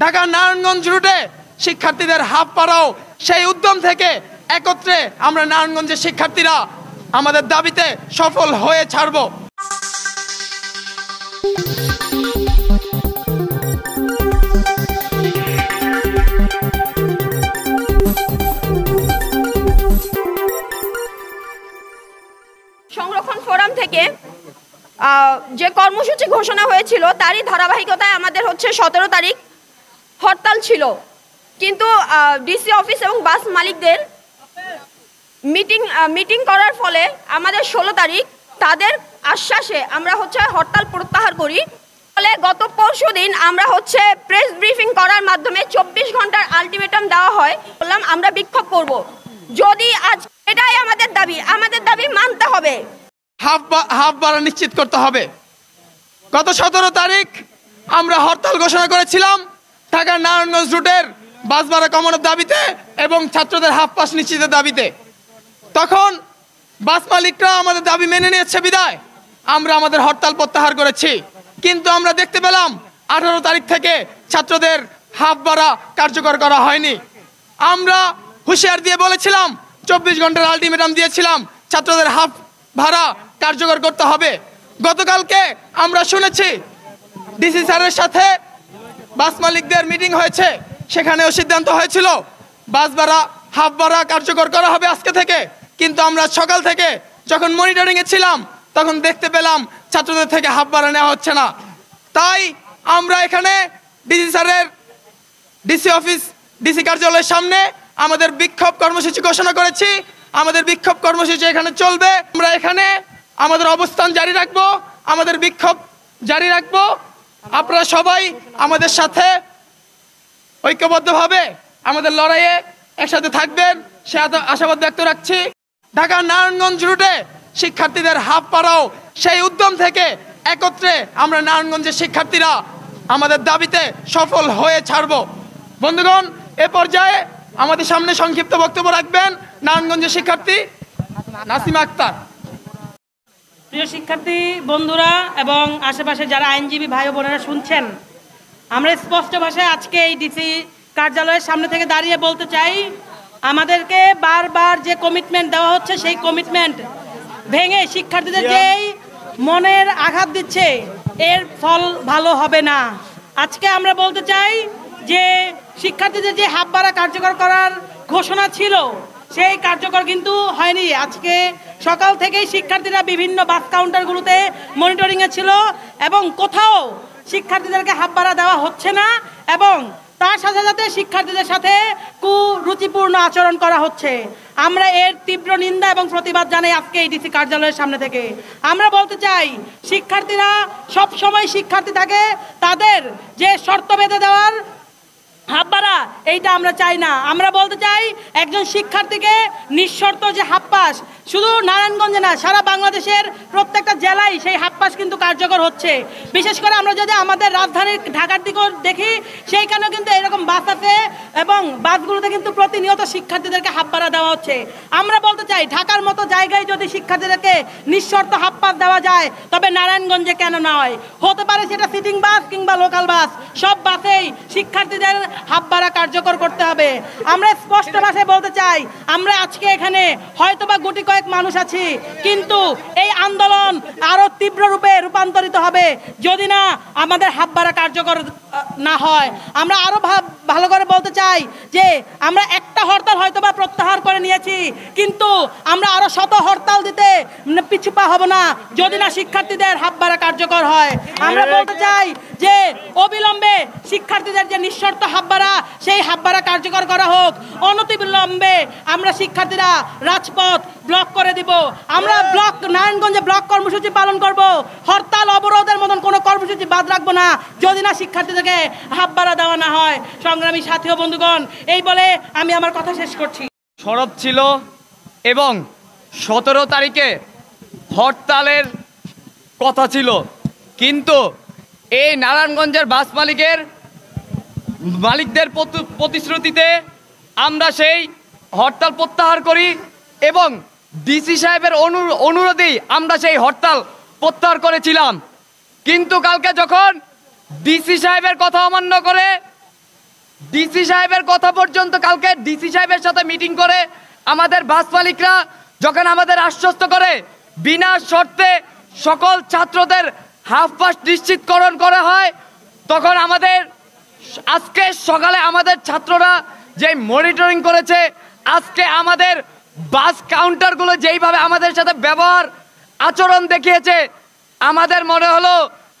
ঢাকার নারায়ণগঞ্জ রুটে শিক্ষার্থীদের হাফ পাড়াও সেই উদ্যম থেকে একত্রে আমরা নারায়ণগঞ্জের শিক্ষার্থীরা আমাদের দাবিতে সফল হয়ে ছাড়ব। সংরক্ষণ ফোরাম থেকে যে কর্মসূচি ঘোষণা হয়েছিল তারই ধারাবাহিকতায় আমাদের 17 তারিখ হরতাল ছিল, কিন্তু ডিসি অফিস এবং বাস মালিকদের মিটিং করার ফলে আমাদের 16 তারিখ তাদের আশ্বাসে আমরা হরতাল প্রত্যাহার করি। ফলে গত পরশুদিন আমরা প্রেস ব্রিফিং করার মাধ্যমে 24 ঘন্টার আলটিমেটাম দেওয়া হয়, বললাম আমরা বিক্ষোভ করব। যদি আজ এটাই আমাদের দাবি মানতে হবে, হাফ ভাড়া নিশ্চিত করতে হবে। গত 17 তারিখ আমরা হরতাল ঘোষণা করেছিলাম ঢাকার নারায়ণগঞ্জ রুটের বাস ভাড়া কমানোর দাবিতে এবং ছাত্রদের হাফ পাস নিশ্চিতের দাবিতে। তখন বাস মালিকরা আমাদের দাবি মেনে নিয়েছে বিদায় আমরা আমাদের হরতাল প্রত্যাহার করেছি, কিন্তু আমরা দেখতে পেলাম 18 তারিখ থেকে ছাত্রদের হাফ ভাড়া কার্যকর করা হয়নি। আমরা হুঁশিয়ার দিয়ে বলেছিলাম, 24 ঘন্টার আলটিমেটাম দিয়েছিলাম ছাত্রদের হাফ ভাড়া কার্যকর করতে হবে। গতকালকে আমরা শুনেছি ডিসি স্যারের সাথে বাস মালিকদের মিটিং হয়েছে, সেখানেও সিদ্ধান্ত হয়েছিল বাস ভাড়া হাফ ভাড়া কার্যকর করা হবে আজকে থেকে, কিন্তু আমরা সকাল থেকে যখন মনিটরিংয়ে ছিলাম তখন দেখতে পেলাম ছাত্রদের থেকে হাফ ভাড়া নেওয়া হচ্ছে না। তাই আমরা এখানে ডিসি কার্যালয়ের সামনে আমাদের বিক্ষোভ কর্মসূচি ঘোষণা করেছি। আমাদের বিক্ষোভ কর্মসূচি এখানে চলবে, আমরা এখানে আমাদের অবস্থান জারি রাখবো, আমাদের বিক্ষোভ জারি রাখবো। আপনারা সবাই আমাদের সাথে ঐক্যবদ্ধভাবে আমাদের লড়াইয়ে একসাথে থাকবেন সে আশাবাদ ব্যক্ত রাখছি। ঢাকার নারায়ণগঞ্জ রুটে শিক্ষার্থীদের হাফ পাড়াও সেই উদ্যম থেকে একত্রে আমরা নারায়ণগঞ্জের শিক্ষার্থীরা আমাদের দাবিতে সফল হয়ে ছাড়ব। বন্ধুগণ, এ পর্যায়ে আমাদের সামনে সংক্ষিপ্ত বক্তব্য রাখবেন নারায়ণগঞ্জের শিক্ষার্থী নাসিমা আক্তার। প্রিয় শিক্ষার্থী বন্ধুরা এবং আশেপাশে যারা আইনজীবী ভাই বোনেরা শুনছেন, আমরা স্পষ্ট ভাষায় আজকে এই ডিসি কার্যালয়ের সামনে থেকে দাঁড়িয়ে বলতে চাই, আমাদেরকে বারবার যে কমিটমেন্ট দেওয়া হচ্ছে সেই কমিটমেন্ট ভেঙে শিক্ষার্থীদের যেই মনের আঘাত দিচ্ছে এর ফল ভালো হবে না। আজকে আমরা বলতে চাই যে শিক্ষার্থীদের যে হাফ ভাড়া কার্যকর করার ঘোষণা ছিল সেই কার্যকর কিন্তু হয়নি। আজকে সকাল থেকেই শিক্ষার্থীরা বিভিন্ন বাস কাউন্টারগুলোতে মনিটরিংয়ে ছিল এবং কোথাও শিক্ষার্থীদেরকে হাফ ভাড়া দেওয়া হচ্ছে না এবং তার সাথে সাথে শিক্ষার্থীদের সাথে কুরুচিপূর্ণ আচরণ করা হচ্ছে। আমরা এর তীব্র নিন্দা এবং প্রতিবাদ জানাই আজকে এই ডিসি কার্যালয়ের সামনে থেকে। আমরা বলতে চাই, শিক্ষার্থীরা সব সময় শিক্ষার্থী থাকে, তাদের যে শর্ত বেঁধে দেওয়ার হাফ ভাড়া এইটা আমরা চাই না। আমরা বলতে চাই একজন শিক্ষার্থীকে নিঃশর্ত যে হাফ পাস, শুধু নারায়ণগঞ্জে না সারা বাংলাদেশের প্রত্যেকটা জেলায় সেই হাফ পাস কিন্তু কার্যকর হচ্ছে। বিশেষ করে আমরা যদি আমাদের রাজধানীর ঢাকার দিকেও দেখি, সেইখানেও কিন্তু এরকম বাস আছে এবং বাসগুলোতে কিন্তু প্রতিনিয়ত শিক্ষার্থীদেরকে হাফ ভাড়া দেওয়া হচ্ছে। আমরা বলতে চাই, ঢাকার মতো জায়গায় যদি শিক্ষার্থীদেরকে নিঃশর্ত হাফ পাস দেওয়া যায় তবে নারায়ণগঞ্জে কেন নয়? হতে পারে সেটা সিটিং বাস কিংবা লোকাল বাস, সব বাসেই শিক্ষার্থীদের হাফ ভাড়া কার্যকর করতে হবে। আমরা স্পষ্ট ভাষায় বলতে চাই, আমরা আজকে এখানে হয়তোবা গুটি কয়েক মানুষ আছি, কিন্তু এই আন্দোলন আরো তীব্র রূপে রূপান্তরিত হবে যদি না আমাদের হাফ ভাড়া কার্যকর না হয়। আমরা আরো ভালো করে বলতে চাই যে আমরা একটা হরতাল হয়তোবা প্রত্যাহার করে নিয়েছি, কিন্তু আমরা আরো শত হরতাল দিতে পিছু পা হব না যদি না শিক্ষার্থীদের হাফ ভাড়া কার্যকর হয়। আমরা বলতে চাই যে অবিলম্বে শিক্ষার্থীদের যে নিঃশর্ত হাফ ভাড়া সেই হাফ ভাড়া কার্যকর করা হোক। অনতিবিলম্বে আমরা শিক্ষার্থীরা রাজপথ ব্লক করে দিব। আমরা নারায়ণগঞ্জে ব্লক কর্মসূচি পালন করব। হরতাল অবরোধের মতন কোনো কর্মসূচি বাদ রাখবো না যদি না শিক্ষার্থীদেরকে হাফ ভাড়া দেওয়া না হয়। সংগ্রামী সাথী ও বন্ধুগণ, এই বলে আমি আমার কথা শেষ করছি। সরব ছিল এবং 17 তারিখে হরতালের কথা ছিল, কিন্তু এই নারায়ণগঞ্জের বাস মালিকদের প্রতিশ্রুতিতে আমরা সেই হরতাল প্রত্যাহার করি এবং ডিসি সাহেবের অনুরোধেই আমরা সেই হরতাল প্রত্যাহার করেছিলাম। কিন্তু কালকে যখন ডিসি সাহেবের কথা অমান্য করে ডিসি সাহেবের কথা পর্যন্ত কালকে ডিসি সাহেবের সাথে মিটিং করে আমাদের বাস মালিকরা যখন আমাদের আশ্বস্ত করে বিনা শর্তে সকল ছাত্রদের হাফ পাস নিশ্চিতকরণ করা হয়, তখন আমাদের আজকে সকালে আমাদের ছাত্ররা যে মনিটরিং করেছে, আজকে আমাদের বাস কাউন্টারগুলো যেইভাবে আমাদের সাথে ব্যবহার আচরণ দেখিয়েছে, আমাদের মনে হলো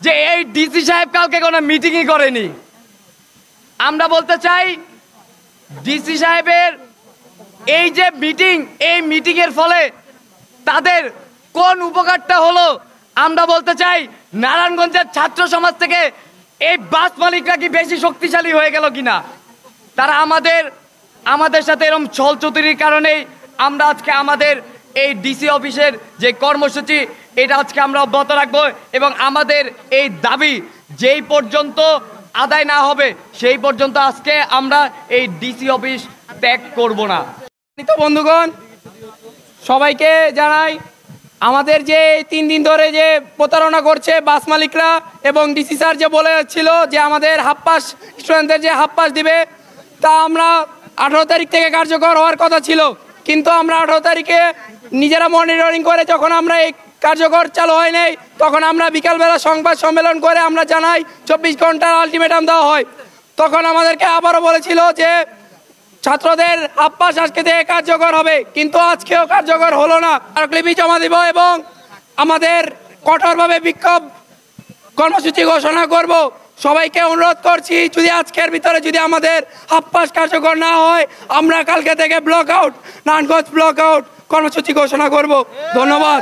যে এই ডিসি সাহেব কালকে কোনো মিটিংই করেনি। আমরা বলতে চাই ডিসি সাহেবের এই যে মিটিং, এই মিটিংয়ের ফলে তাদের কোন উপকারটা হলো আমরা বলতে চাই নারায়ণগঞ্জের ছাত্র সমাজ থেকে এই বাস মালিকরা কি বেশি শক্তিশালী হয়ে গেল কিনা। তারা আমাদের সাথে এরকম ছলচতুরির কারণেই আমরা আজকে আমাদের এই ডিসি অফিসের যে কর্মসূচি এটা আজকে আমরা অব্যাহত রাখবো এবং আমাদের এই দাবি যেই পর্যন্ত আদায় না হবে সেই পর্যন্ত আজকে আমরা এই ডিসি অফিস ত্যাগ করব না। বন্ধুগণ, সবাইকে জানাই আমাদের যে 3 দিন ধরে যে প্রতারণা করছে বাস মালিকরা এবং ডিসি স্যার যে বলেছিল যে আমাদের হাফ পাস স্টুডেন্টদের যে হাফ পাস দিবে, তা আমরা 18 তারিখ থেকে কার্যকর হওয়ার কথা ছিল, কিন্তু আমরা 18 তারিখে নিজেরা মনিটরিং করে যখন আমরা এই কার্যকর চালু হয় নাই, তখন আমরা বিকালবেলা সংবাদ সম্মেলন করে আমরা জানাই 24 ঘন্টার আলটিমেটাম দেওয়া হয়। তখন আমাদেরকে আবারও বলেছিল যে ছাত্রদের হাফ পাস আজকে থেকে কার্যকর হবে, কিন্তু আজকেও কার্যকর হলো না। স্মারকলিপি জমা দিব এবং আমাদের কঠোরভাবে বিক্ষোভ কর্মসূচি ঘোষণা করব। সবাইকে অনুরোধ করছি, যদি আজকের ভিতরে যদি আমাদের হাফ পাস কার্যকর না হয়, আমরা কালকে থেকে block out, Narayanganj block out কর্মসূচি ঘোষণা করব। ধন্যবাদ।